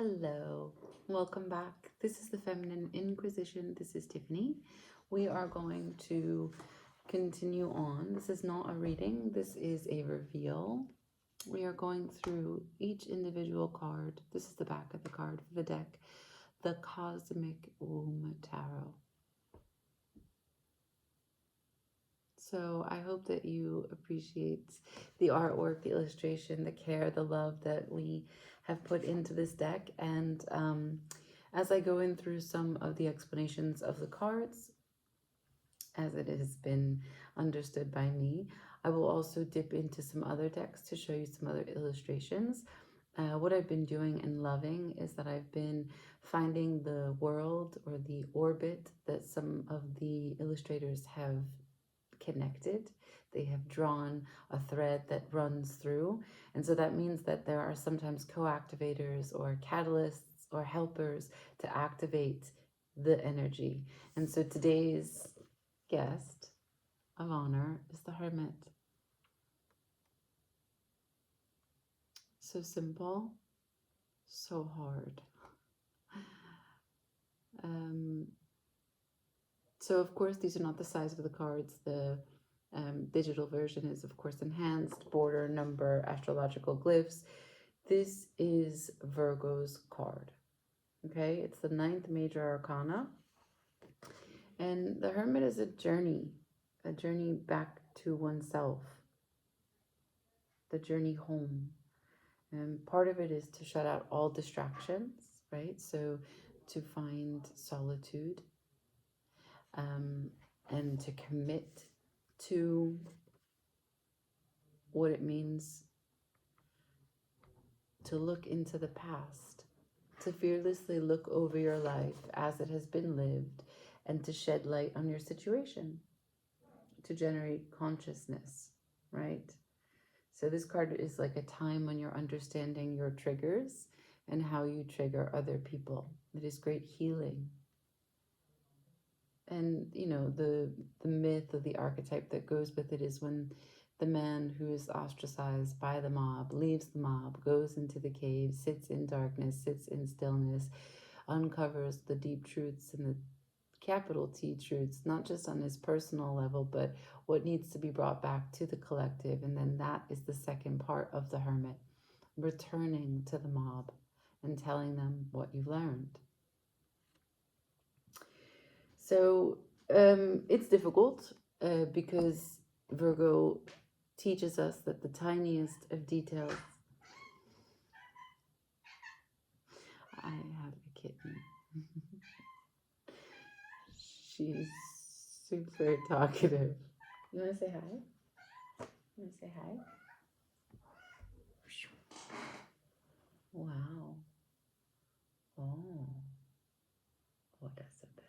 Hello, welcome back. This is the Feminine Inquisition. This is Tiffany. We are going to continue on. This is not a reading, this is a reveal. We are going through each individual card. This is the back of the card for the deck, the Cosmic Womb Tarot. So I hope that you appreciate the artwork, the illustration, the care, the love that we have put into this deck. And as I go in through some of the explanations of the cards, as it has been understood by me, I will also dip into some other decks to show you some other illustrations. What I've been doing and loving is that I've been finding the world or the orbit that some of the illustrators have connected. They have drawn a thread that runs through. And so that means that there are sometimes co-activators or catalysts or helpers to activate the energy. And so today's guest of honor is the Hermit. So simple, so hard. So of course, these are not the size of the cards. The digital version is of course enhanced, border, number, astrological glyphs. This is Virgo's card. Okay, it's the 9th major arcana. And the Hermit is a journey back to oneself, the journey home. And part of it is to shut out all distractions, right? So to find solitude, and to commit to what it means to look into the past, to fearlessly look over your life as it has been lived, and to shed light on your situation, to generate consciousness, right? So this card is like a time when you're understanding your triggers and how you trigger other people. It is great healing. And, you know, the myth of the archetype that goes with it is when the man who is ostracized by the mob leaves the mob, goes into the cave, sits in darkness, sits in stillness, uncovers the deep truths and the capital T truths, not just on his personal level, but what needs to be brought back to the collective. And then that is the second part of the Hermit, returning to the mob and telling them what you've learned. So it's difficult because Virgo teaches us that the tiniest of details. I have a kitten. She's super talkative. You want to say hi? You want to say hi? Wow. Oh. What does a belly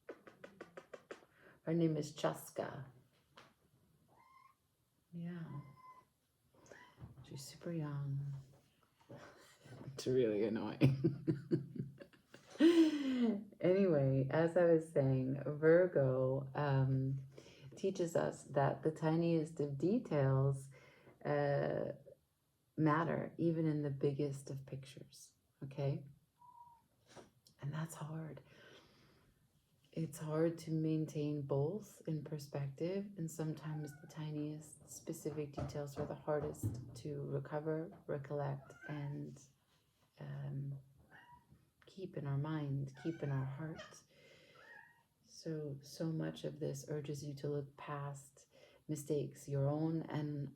rub? Her name is Chaska. Yeah. She's super young. It's really annoying. Anyway, as I was saying, Virgo teaches us that the tiniest of details matter, even in the biggest of pictures, okay? And that's hard. It's hard to maintain both in perspective, and sometimes the tiniest specific details are the hardest to recover, recollect, and keep in our mind, keep in our heart. So much of this urges you to look past mistakes, your own and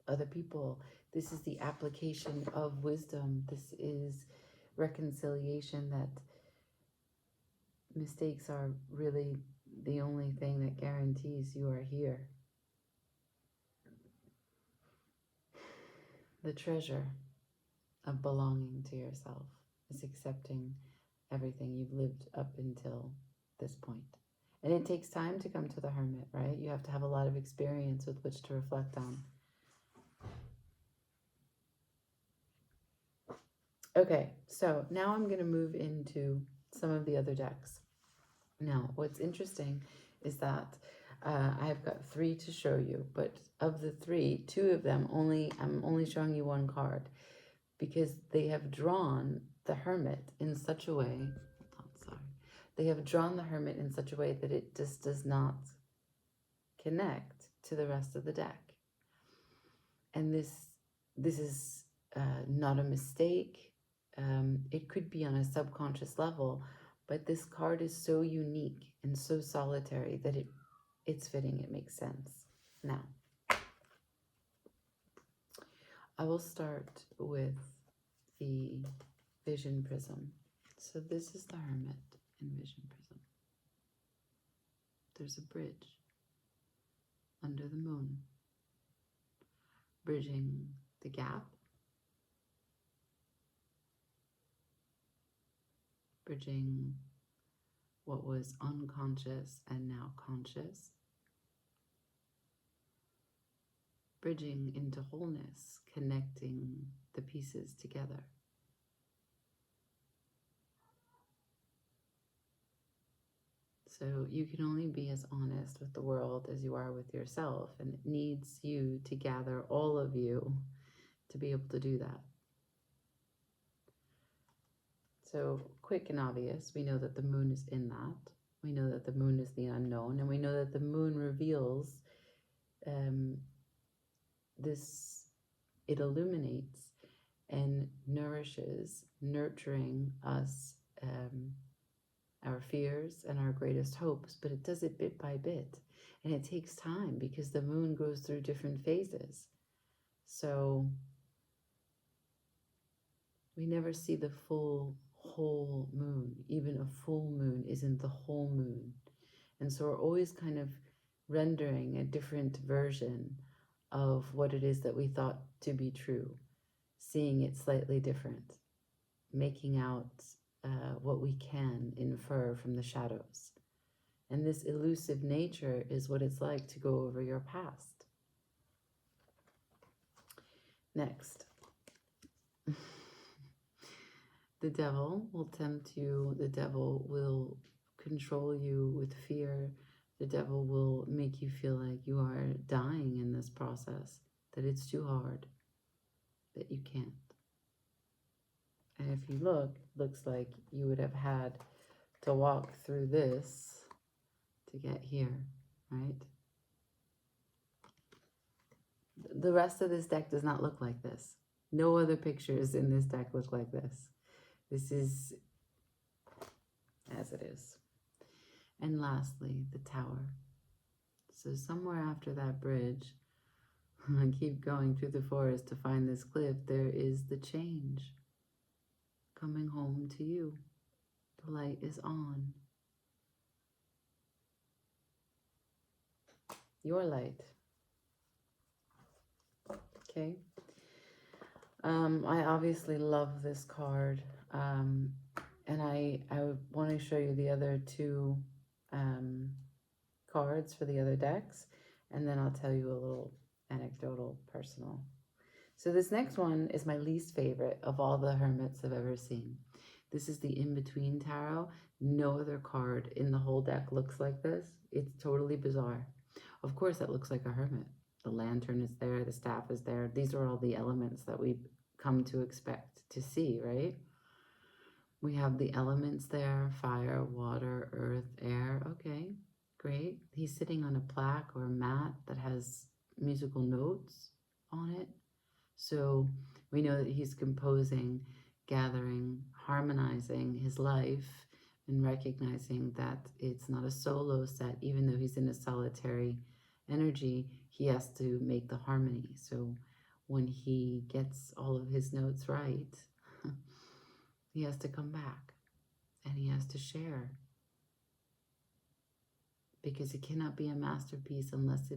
other people. This is the application of wisdom. This is reconciliation, that mistakes are really the only thing that guarantees you are here. The treasure of belonging to yourself is accepting everything you've lived up until this point. And it takes time to come to the Hermit, right? You have to have a lot of experience with which to reflect on. Okay, so now I'm going to move into some of the other decks. Now, what's interesting is that I've got 3 to show you, but of the 3, 2 of them I'm only showing you one card, because they have drawn the Hermit in such a way. Sorry. They have drawn the Hermit in such a way that it just does not connect to the rest of the deck. And this is not a mistake. It could be on a subconscious level, but this card is so unique and so solitary that it's fitting, it makes sense. Now, I will start with the Vision Prism. So this is the Hermit in Vision Prism. There's a bridge under the moon, bridging the gap, bridging what was unconscious and now conscious, bridging into wholeness, connecting the pieces together. So you can only be as honest with the world as you are with yourself, and it needs you to gather all of you to be able to do that. So quick and obvious, we know that the moon is in that. We know that the moon is the unknown, and we know that the moon reveals this, it illuminates and nourishes, nurturing us, our fears and our greatest hopes, but it does it bit by bit. And it takes time because the moon goes through different phases. So we never see the full whole moon. Even a full moon isn't the whole moon. And so we're always kind of rendering a different version of what it is that we thought to be true, seeing it slightly different, making out what we can infer from the shadows. And this elusive nature is what it's like to go over your past. Next. The devil will tempt you. The devil will control you with fear. The devil will make you feel like you are dying in this process, that it's too hard, that you can't. And if you look, it looks like you would have had to walk through this to get here, right? The rest of this deck does not look like this. No other pictures in this deck look like this. This is as it is. And lastly, the tower. So somewhere after that bridge, I keep going through the forest to find this cliff, there is the change coming home to you. The light is on. Your light. Okay. I obviously love this card. And I want to show you the other two cards for the other decks. And then I'll tell you a little anecdotal personal. So this next one is my least favorite of all the hermits I've ever seen. This is the In-Between Tarot. No other card in the whole deck looks like this. It's totally bizarre. Of course, it looks like a hermit. The lantern is there, the staff is there. These are all the elements that we come to expect to see, right? We have the elements there, fire, water, earth, air. Okay, great. He's sitting on a plaque or a mat that has musical notes on it. So we know that he's composing, gathering, harmonizing his life, and recognizing that it's not a solo set. Even though he's in a solitary energy, he has to make the harmony. So when he gets all of his notes right, he has to come back and he has to share, because it cannot be a masterpiece unless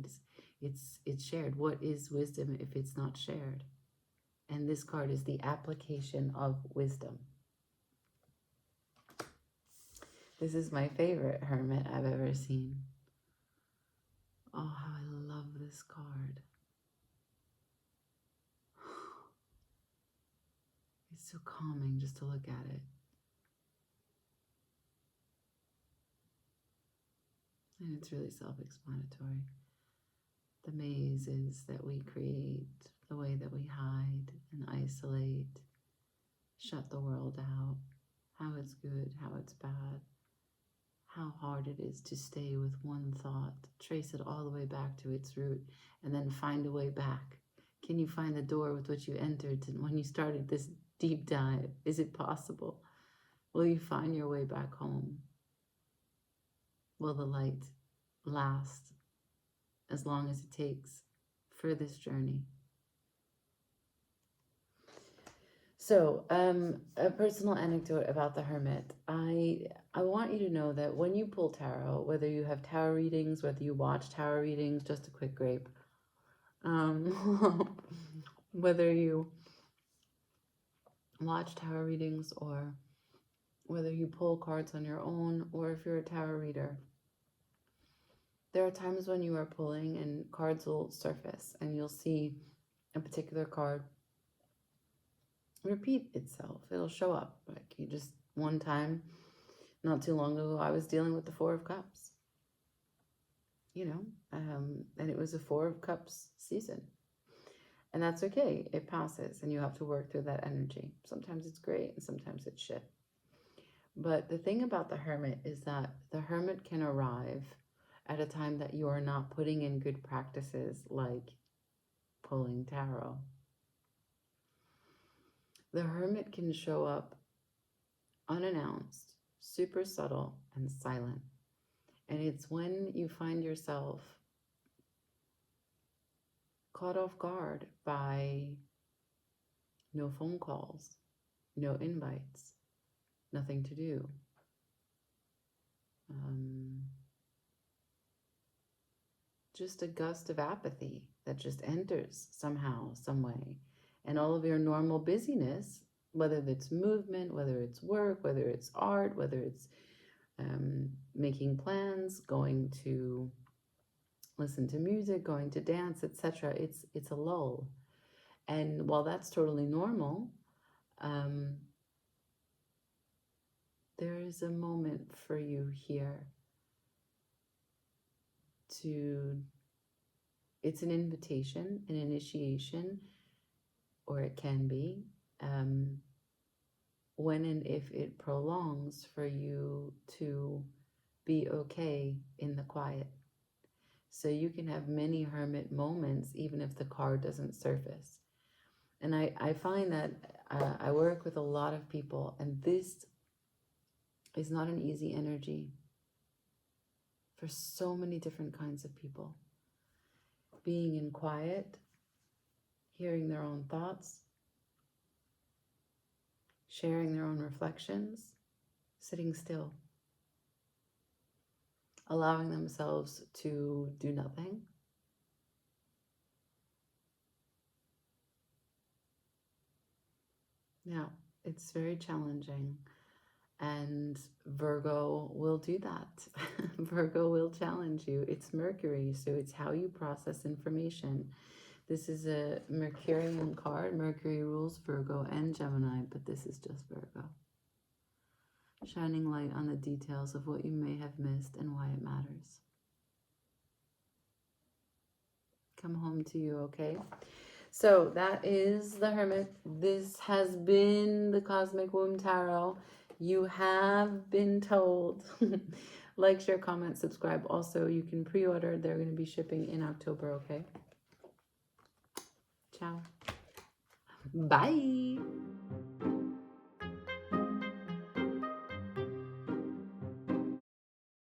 it's shared. What is wisdom if it's not shared? And this card is the application of wisdom. This is my favorite hermit I've ever seen. Oh, how I love this card. It's so calming just to look at it. And it's really self-explanatory. The mazes that we create, the way that we hide and isolate, shut the world out, how it's good, how it's bad, how hard it is to stay with one thought, trace it all the way back to its root, and then find a way back. Can you find the door with which you entered when you started this deep dive? Is it possible? Will you find your way back home? Will the light last as long as it takes for this journey? So, a personal anecdote about the Hermit. I want you to know that when you pull tarot, whether you have tarot readings, whether you watch tarot readings, just a quick grape, whether you watch tarot readings or whether you pull cards on your own or if you're a tarot reader, there are times when you are pulling and cards will surface and you'll see a particular card repeat itself. It'll show up. Like you just, one time, not too long ago, I was dealing with the Four of Cups. And it was a Four of Cups season. And that's okay. It passes and you have to work through that energy. Sometimes it's great and sometimes it's shit. But the thing about the Hermit is that the Hermit can arrive at a time that you are not putting in good practices like pulling tarot. The Hermit can show up unannounced, super subtle, and silent. And it's when you find yourself caught off guard by no phone calls, no invites, nothing to do. Just a gust of apathy that just enters somehow, some way. And all of your normal busyness, whether it's movement, whether it's work, whether it's art, whether it's making plans, going to listen to music, going to dance, etc. It's a lull. And while that's totally normal, there is a moment for you here it's an invitation, an initiation, or it can be, when and if it prolongs for you to be okay in the quiet. So you can have many Hermit moments even if the card doesn't surface. And I find that I work with a lot of people, and this is not an easy energy for so many different kinds of people. Being in quiet, hearing their own thoughts, sharing their own reflections, sitting still, allowing themselves to do nothing. Now, it's very challenging, and Virgo will do that. Virgo will challenge you. It's Mercury, so it's how you process information. This is a Mercurian card. Mercury rules Virgo and Gemini, but this is just Virgo. Shining light on the details of what you may have missed and why it matters. Come home to you, okay? So that is the Hermit. This has been the Cosmic Womb Tarot. You have been told. Like, share, comment, subscribe. Also, you can pre-order. They're going to be shipping in October, okay? Ciao. Bye.